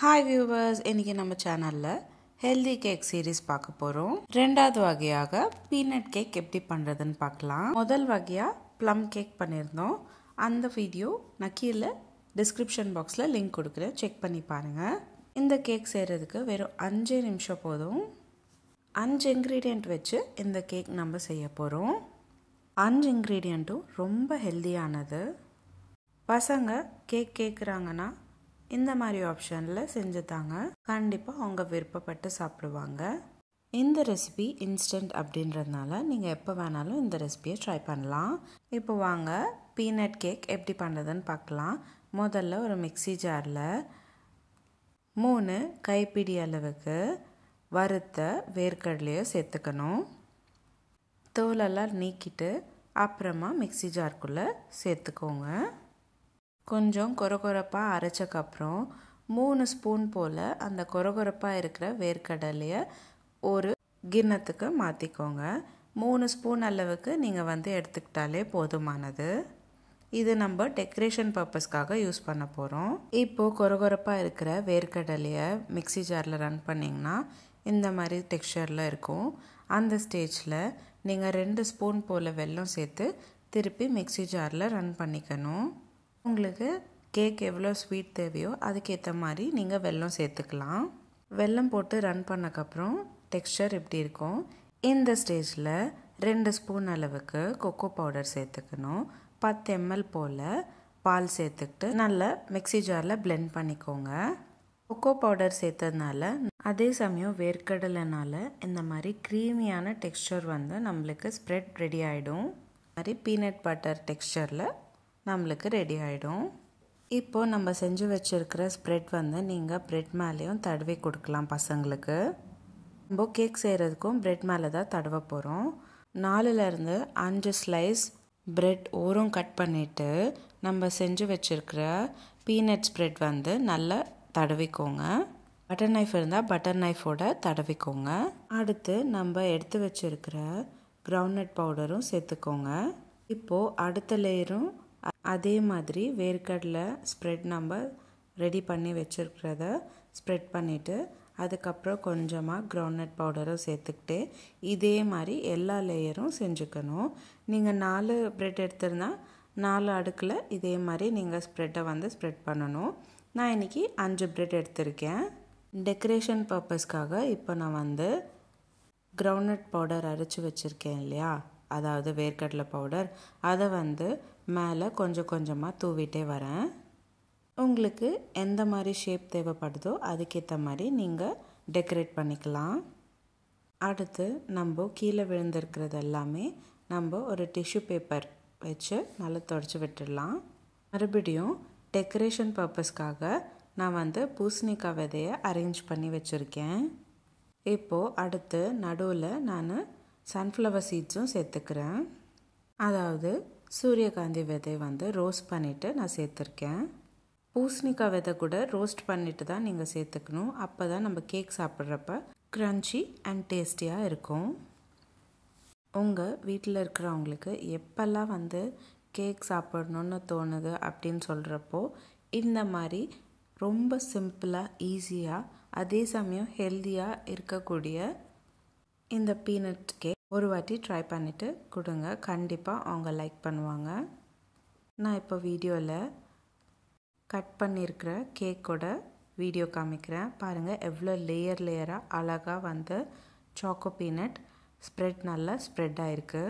Hi viewers, இன்றைக்கி நம்ம சேனலில் ஹெல்தி கேக் சீரீஸ் பார்க்க போகிறோம். ரெண்டாவது வகையாக பீனட் கேக் எப்படி பண்ணுறதுன்னு பார்க்கலாம். முதல் வகையாக ப்ளம் கேக் பண்ணியிருந்தோம். அந்த வீடியோ நான் கீழே டிஸ்கிரிப்ஷன் பாக்ஸில் லிங்க் கொடுக்குறேன், செக் பண்ணி பாருங்கள். இந்த கேக் செய்கிறதுக்கு வெறும் 5 நிமிஷம் போதும். 5 இன்க்ரீடியண்ட் வச்சு இந்த கேக் நம்ம செய்ய போகிறோம். 5 இன்க்ரீடியண்ட்டும் ரொம்ப ஹெல்தியானது. பசங்க கேக் கேட்குறாங்கன்னா இந்த மாதிரி ஆப்ஷனில் செஞ்சு தாங்க, கண்டிப்பாக அவங்க விருப்பப்பட்டு சாப்பிடுவாங்க. இந்த ரெசிபி இன்ஸ்டன்ட் அப்படின்றதுனால நீங்கள் எப்போ வேணாலும் இந்த ரெசிபியை ட்ரை பண்ணலாம். இப்போ வாங்க பீனட் கேக் எப்படி பண்ணுறதுன்னு பார்க்கலாம். முதல்ல ஒரு மிக்ஸி ஜாரில் 3 கைப்பிடி அளவுக்கு வறுத்த வேர்க்கடலையை சேர்த்துக்கணும். தோலெல்லாம் நீக்கிட்டு அப்புறமா மிக்ஸி ஜாருக்குள்ளே சேர்த்துக்கோங்க. கொஞ்சம் கொரகொரப்பாக அரைச்சக்கப்புறம் 3 ஸ்பூன் போல் அந்த கொரகொரப்பாக இருக்கிற வேர்க்கடலையை ஒரு கிண்ணத்துக்கு மாற்றிக்கோங்க. 3 ஸ்பூன் அளவுக்கு நீங்கள் எடுத்துக்கிட்டாலே போதுமானது. இது நம்ம டெக்கரேஷன் பர்பஸ்க்காக யூஸ் பண்ண போகிறோம். இப்போது கொரகொரப்பாக இருக்கிற வேர்க்கடலையை மிக்ஸி ஜாரில் ரன் பண்ணிங்கன்னா இந்த மாதிரி டெக்ஸ்சரில் இருக்கும். அந்த ஸ்டேஜில் நீங்கள் 2 ஸ்பூன் போல் வெல்லம் சேர்த்து திருப்பி மிக்ஸி ஜாரில் ரன் பண்ணிக்கணும். உங்களுக்கு கேக் எவ்வளோ ஸ்வீட் தேவையோ அதுக்கேற்ற மாதிரி நீங்கள் வெல்லம் சேர்த்துக்கலாம். வெல்லம் போட்டு ரன் பண்ணக்கப்புறம் டெக்ஸ்சர் இப்படி இருக்கும். இந்த ஸ்டேஜில் 2 ஸ்பூன் அளவுக்கு கொக்கோ பவுடர் சேர்த்துக்கணும். 10 ml போல் பால் சேர்த்துக்கிட்டு நல்லா மிக்ஸி ஜாரில் பிளெண்ட் பண்ணிக்கோங்க. கொக்கோ பவுடர் சேர்த்ததுனால அதே சமயம் வேர்க்கடலைனால இந்த மாதிரி க்ரீமியான டெக்ஸ்சர் நம்மளுக்கு ஸ்ப்ரெட் ரெடி ஆகிடும். மாதிரி பீனட் பட்டர் டெக்ஸ்சரில் நம்மளுக்கு ரெடி ஆகிடும். இப்போது நம்ம செஞ்சு வச்சுருக்கிற ஸ்ப்ரெட் நீங்கள் ப்ரெட் மேலேயும் தடவி கொடுக்கலாம் பசங்களுக்கு. நம்ம கேக் செய்கிறதுக்கும் ப்ரெட் மேலே தான் தடவ போகிறோம். 4லேருந்து 5 ஸ்லைஸ் ப்ரெட் ஓரம் கட் பண்ணிவிட்டு நம்ம செஞ்சு வச்சுருக்கிற பீனட் ஸ்ப்ரெட் நல்லா தடவிக்கோங்க. பட்டர் நைஃப் இருந்தால் பட்டர் நைஃபோட தடவிக்கோங்க. அடுத்து நம்ம எடுத்து வச்சுருக்கிற கிரவுண்ட்நட் பவுடரும் சேர்த்துக்கோங்க. இப்போது அடுத்த லேயரும் அதே மாதிரி வேர்க்கடலை ஸ்ப்ரெட் நம்ம ரெடி பண்ணி வச்சுருக்கிறத ஸ்ப்ரெட் பண்ணிவிட்டு அதுக்கப்புறம் கொஞ்சமாக கிரவுண்ட்நட் பவுடரும் சேர்த்துக்கிட்டு இதே மாதிரி எல்லா லேயரும் செஞ்சுக்கணும். நீங்கள் 4 ப்ரெட் எடுத்திருந்தால் 4 அடுக்கில் இதே மாதிரி நீங்கள் ஸ்ப்ரெட்டை ஸ்ப்ரெட் பண்ணணும். நான் இன்றைக்கி 5 ப்ரெட் எடுத்திருக்கேன். டெக்கரேஷன் பர்பஸ்க்காக இப்போ நான் கிரவுண்ட்நட் பவுடர் அரைச்சி வச்சுருக்கேன் இல்லையா, அதாவது வேர்க்கடலை பவுடர், அதை மேலே கொஞ்சம் கொஞ்சமாக தூவிட்டே வரேன். உங்களுக்கு எந்த மாதிரி ஷேப் தேவைப்படுதோ அதுக்கேற்ற மாதிரி நீங்கள் டெக்கரேட் பண்ணிக்கலாம். அடுத்து நம்ம கீழே விழுந்திருக்கிறது எல்லாமே நம்ம ஒரு டிஷ்யூ பேப்பர் வச்சு நல்லா தொடச்சி விட்டுடலாம். மறுபடியும் டெக்கரேஷன் பர்பஸ்க்காக நான் பூசணிக்காய் விதையை அரேஞ்ச் பண்ணி வச்சுருக்கேன். இப்போது அடுத்து நடுவில் நான் சன்ஃப்ளவர் சீட்ஸும் சேர்த்துக்கிறேன். அதாவது சூரியகாந்தி விதை ரோஸ்ட் பண்ணிவிட்டு நான் சேர்த்துருக்கேன். பூசணிக்காய் விதை கூட ரோஸ்ட் பண்ணிவிட்டு தான் நீங்கள் சேர்த்துக்கணும். அப்போ தான் நம்ம கேக் சாப்பிட்றப்ப க்ரன்ச்சி அண்ட் டேஸ்டியாக இருக்கும். உங்கள் வீட்டில் இருக்கிறவங்களுக்கு எப்போல்லாம் கேக் சாப்பிடணுன்னு தோணுது அப்படின்னு சொல்கிறப்போ இந்த மாதிரி ரொம்ப சிம்பிளாக ஈஸியாக அதே சமயம் ஹெல்த்தியாக இருக்கக்கூடிய இந்த பீனட் கேக் ஒரு வாட்டி ட்ரை பண்ணிவிட்டு கொடுங்க, கண்டிப்பாக அவங்க லைக் பண்ணுவாங்க. நான் இப்போ வீடியோவில் கட் பண்ணியிருக்கிற கேக்கோட வீடியோ காமிக்கிறேன். பாருங்கள் எவ்வளோ லேயராக அழகாக சாக்கோ பீனட் ஸ்ப்ரெட் நல்லா ஸ்ப்ரெட் ஆகிருக்கு.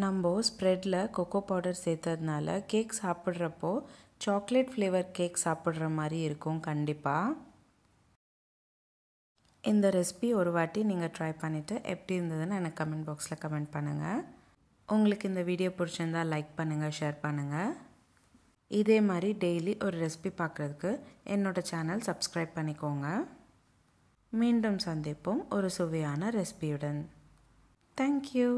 நம்ம ஸ்ப்ரெட்டில் கொக்கோ பவுடர் சேர்த்ததுனால கேக் சாப்பிட்றப்போ சாக்லேட் ஃப்ளேவர் கேக் சாப்பிட்ற மாதிரி இருக்கும். கண்டிப்பாக இந்த ரெசிபி ஒரு வாட்டி நீங்கள் ட்ரை பண்ணிவிட்டு எப்படி இருந்ததுன்னு எனக்கு கமெண்ட் பாக்ஸில் கமெண்ட் பண்ணுங்கள். உங்களுக்கு இந்த வீடியோ பிடிச்சிருந்தால் லைக் பண்ணுங்கள், ஷேர் பண்ணுங்கள். இதே மாதிரி டெய்லி ஒரு ரெசிபி பார்க்குறதுக்கு என்னோடய சேனல் சப்ஸ்கிரைப் பண்ணிக்கோங்க. மீண்டும் சந்திப்போம் ஒரு சுவையான ரெசிபியுடன். தேங்க்யூ.